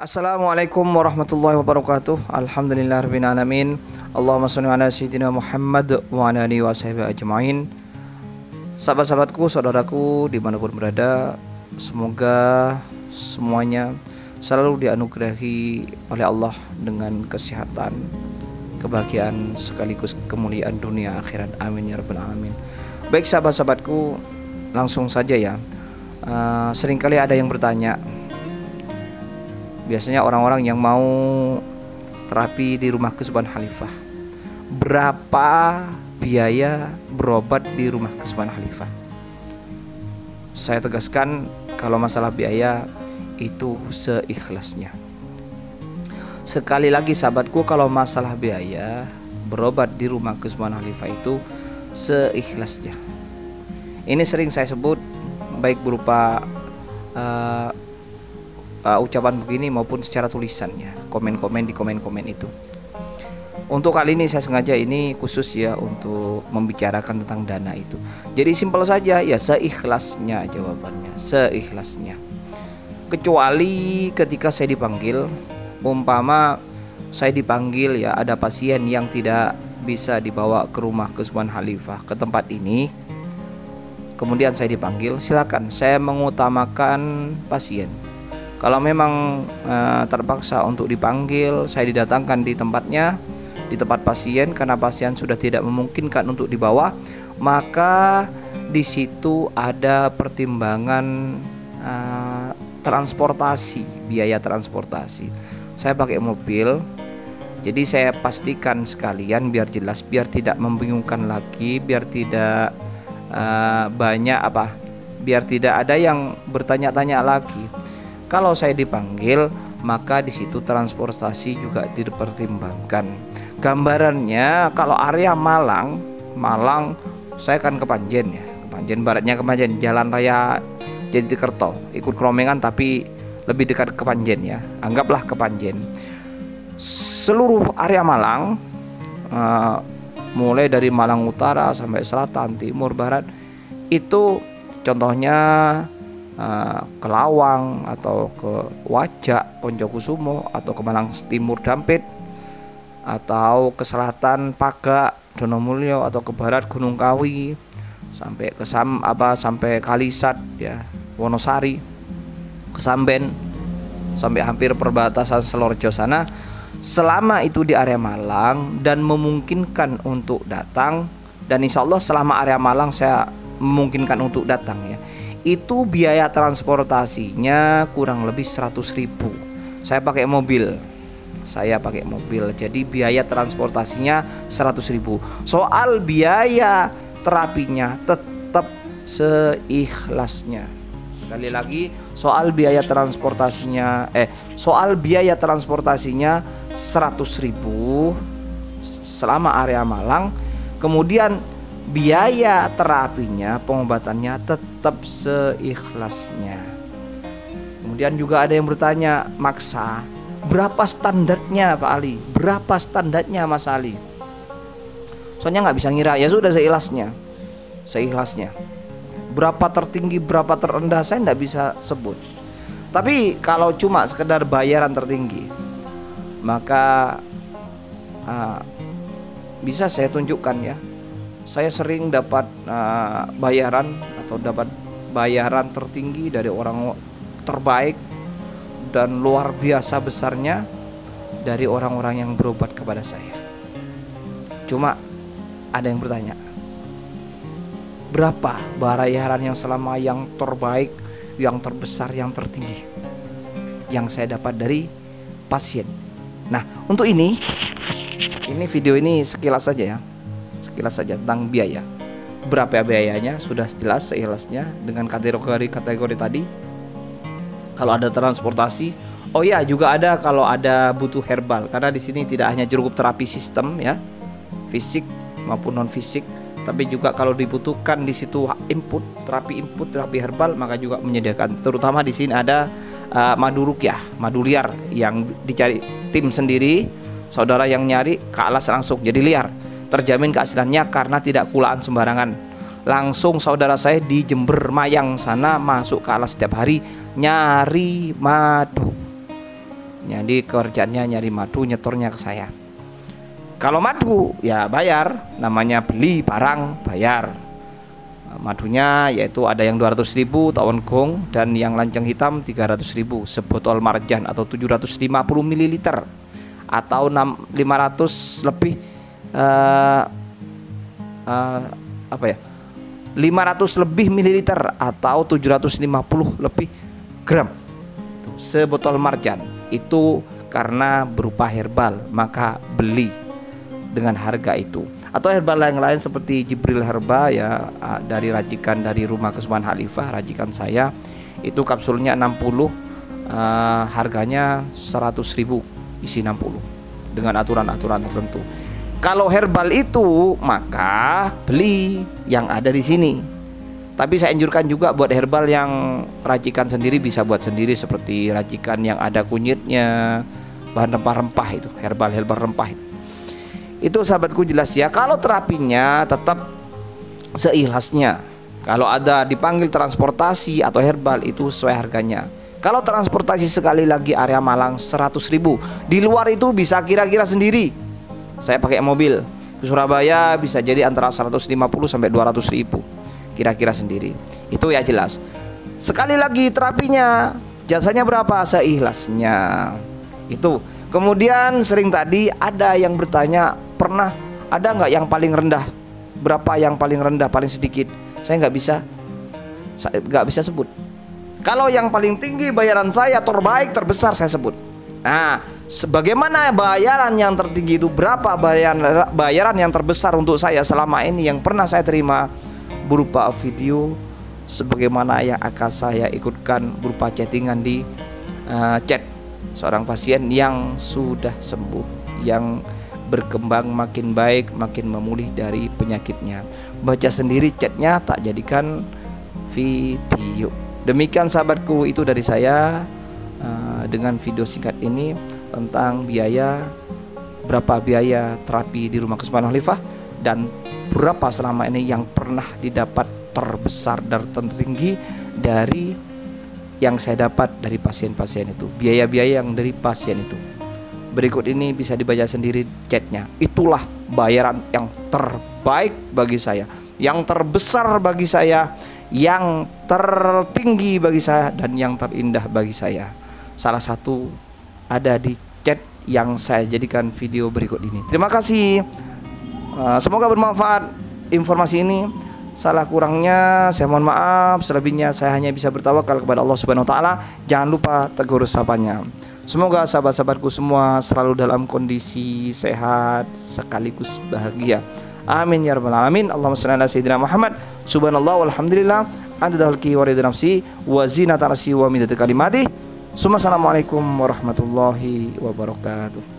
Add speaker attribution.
Speaker 1: Assalamualaikum warahmatullahi wabarakatuh. Alhamdulillahirabbil alamin. Allahumma shalli ala sayyidina Muhammad wa ala alihi washabihi ajmain. Sahabat-sahabatku, saudaraku dimanapun berada, semoga semuanya selalu dianugerahi oleh Allah dengan kesehatan, kebahagiaan sekaligus kemuliaan dunia akhirat. Amin ya rabbal alamin. Baik sahabat-sahabatku, langsung saja ya. Seringkali ada yang bertanya, biasanya orang-orang yang mau terapi di rumah kesubuhan Khalifah, berapa biaya berobat di rumah kesubuhan Khalifah? Saya tegaskan, kalau masalah biaya itu seikhlasnya. Sekali lagi sahabatku, kalau masalah biaya berobat di rumah kesubuhan Khalifah itu seikhlasnya. Ini sering saya sebut, baik berupa ucapan begini maupun secara tulisannya, komen-komen di komen-komen itu. Untuk kali ini saya sengaja ini khusus ya untuk membicarakan tentang dana itu. Jadi simpel saja ya, seikhlasnya jawabannya, seikhlasnya. Kecuali ketika saya dipanggil, umpama saya dipanggil ya, ada pasien yang tidak bisa dibawa ke rumah kesubuhan Khalifah, ke tempat ini, kemudian saya dipanggil, silakan, saya mengutamakan pasien. Kalau memang terpaksa untuk dipanggil, saya didatangkan di tempatnya, di tempat pasien, karena pasien sudah tidak memungkinkan untuk dibawa, maka di situ ada pertimbangan transportasi, biaya transportasi. Saya pakai mobil, jadi saya pastikan sekalian biar jelas, biar tidak membingungkan lagi, biar tidak biar tidak ada yang bertanya-tanya lagi. Kalau saya dipanggil, maka di situ transportasi juga dipertimbangkan. Gambarannya, kalau area Malang, saya akan ke Panjen ya, ke Panjen, baratnya ke Panjen, Jalan Raya Jatikerto, ikut Kromengan tapi lebih dekat ke Panjen ya, anggaplah ke Panjen. Seluruh area Malang, mulai dari Malang Utara sampai Selatan, Timur, Barat, itu contohnya ke Lawang atau ke Wajak, Poncokusumo, atau ke Malang Timur Dampit, atau ke selatan Pagak, Donomulyo, atau ke barat Gunung Kawi, sampai ke sampai Kalisat ya, Wonosari, ke Samben, sampai hampir perbatasan Selorjo sana. Selama itu di area Malang dan memungkinkan untuk datang, dan insya Allah selama area Malang saya memungkinkan untuk datang ya, itu biaya transportasinya kurang lebih 100.000. Saya pakai mobil, jadi biaya transportasinya 100.000. Soal biaya terapinya tetap seikhlasnya. Sekali lagi, soal biaya transportasinya 100.000 selama area Malang. Kemudian biaya terapinya, pengobatannya tetap seikhlasnya. Kemudian juga ada yang bertanya, maksa, berapa standarnya Pak Ali? Berapa standarnya Mas Ali? Soalnya nggak bisa ngira, ya sudah seikhlasnya. Berapa tertinggi, berapa terendah, saya nggak bisa sebut. Tapi kalau cuma sekedar bayaran tertinggi, maka bisa saya tunjukkan ya. Saya sering dapat bayaran tertinggi dari orang terbaik dan luar biasa besarnya dari orang-orang yang berobat kepada saya. Cuma ada yang bertanya, berapa bayaran yang selama yang terbaik, yang terbesar, yang tertinggi yang saya dapat dari pasien? Nah, untuk ini video ini sekilas saja ya. Sekilas saja tentang biaya. Berapa biayanya sudah jelas seikhlasnya dengan kategori tadi. Kalau ada transportasi, oh ya juga ada kalau ada butuh herbal, karena di sini tidak hanya cukup terapi sistem ya, fisik maupun non fisik, tapi juga kalau dibutuhkan di situ terapi herbal, maka juga menyediakan. Terutama di sini ada madu ruqyah, madu liar yang dicari tim sendiri, saudara yang nyari ke alas langsung jadi liar. Terjamin keasliannya karena tidak kulaan sembarangan. Langsung saudara saya di Jember Mayang sana masuk ke alas setiap hari nyari madu. Jadi kerjaannya nyari madu, nyetornya ke saya. Kalau madu ya bayar, namanya beli barang bayar. Madunya yaitu ada yang 200.000 tawon gong dan yang lanceng hitam 300.000, sebotol marjan atau 750 ml atau 500 lebih 500 lebih mililiter atau 750 lebih gram. Sebotol marjan itu karena berupa herbal, maka beli dengan harga itu. Atau herbal yang lain seperti Jibril Herba ya, dari racikan dari Rumah Kesubuhan Khalifah, racikan saya itu kapsulnya 60, harganya 100.000, isi 60 dengan aturan-aturan tertentu. Kalau herbal itu maka beli yang ada di sini. Tapi saya anjurkan juga buat herbal yang racikan sendiri, bisa buat sendiri seperti racikan yang ada kunyitnya, bahan rempah-rempah itu, herbal rempah itu. Itu sahabatku jelas ya. Kalau terapinya tetap seikhlasnya. Kalau ada dipanggil transportasi atau herbal itu sesuai harganya. Kalau transportasi sekali lagi area Malang 100.000. Di luar itu bisa kira-kira sendiri. Saya pakai mobil ke Surabaya bisa jadi antara 150 sampai 200.000. Kira-kira sendiri. Itu ya jelas. Sekali lagi terapinya jasanya berapa? Seikhlasnya. Itu. Kemudian sering tadi ada yang bertanya, pernah ada nggak yang paling rendah? Berapa yang paling rendah, paling sedikit? Saya nggak bisa sebut. Kalau yang paling tinggi bayaran saya, terbaik, terbesar saya sebut. Nah, sebagaimana bayaran yang tertinggi itu, berapa bayaran yang terbesar untuk saya selama ini yang pernah saya terima berupa video, sebagaimana yang akan saya ikutkan berupa chattingan di chat seorang pasien yang sudah sembuh, yang berkembang makin baik, makin memulih dari penyakitnya. Baca sendiri chatnya, tak jadikan video. Demikian sahabatku, itu dari saya dengan video singkat ini tentang berapa biaya terapi di Rumah Kesubuhan Khalifah dan berapa selama ini yang pernah didapat terbesar dan tertinggi dari yang saya dapat dari pasien-pasien itu, biaya-biaya yang dari pasien itu. Berikut ini bisa dibaca sendiri chatnya. Itulah bayaran yang terbaik bagi saya, yang terbesar bagi saya, yang tertinggi bagi saya, dan yang terindah bagi saya. Salah satu ada di chat yang saya jadikan video berikut ini. Terima kasih. Semoga bermanfaat informasi ini. Salah kurangnya saya mohon maaf, selebihnya saya hanya bisa bertawakal kepada Allah Subhanahu wa taala. Jangan lupa tegur sapanya. Semoga sahabat-sahabatku semua selalu dalam kondisi sehat sekaligus bahagia. Amin ya rabbal alamin. Allahumma shalli ala sayyidina Muhammad. Subhanallah walhamdulillah, adada khalqi wa ridha nafsi wa zinata arsi wa midada kalimati. Assalamualaikum warahmatullahi wabarakatuh.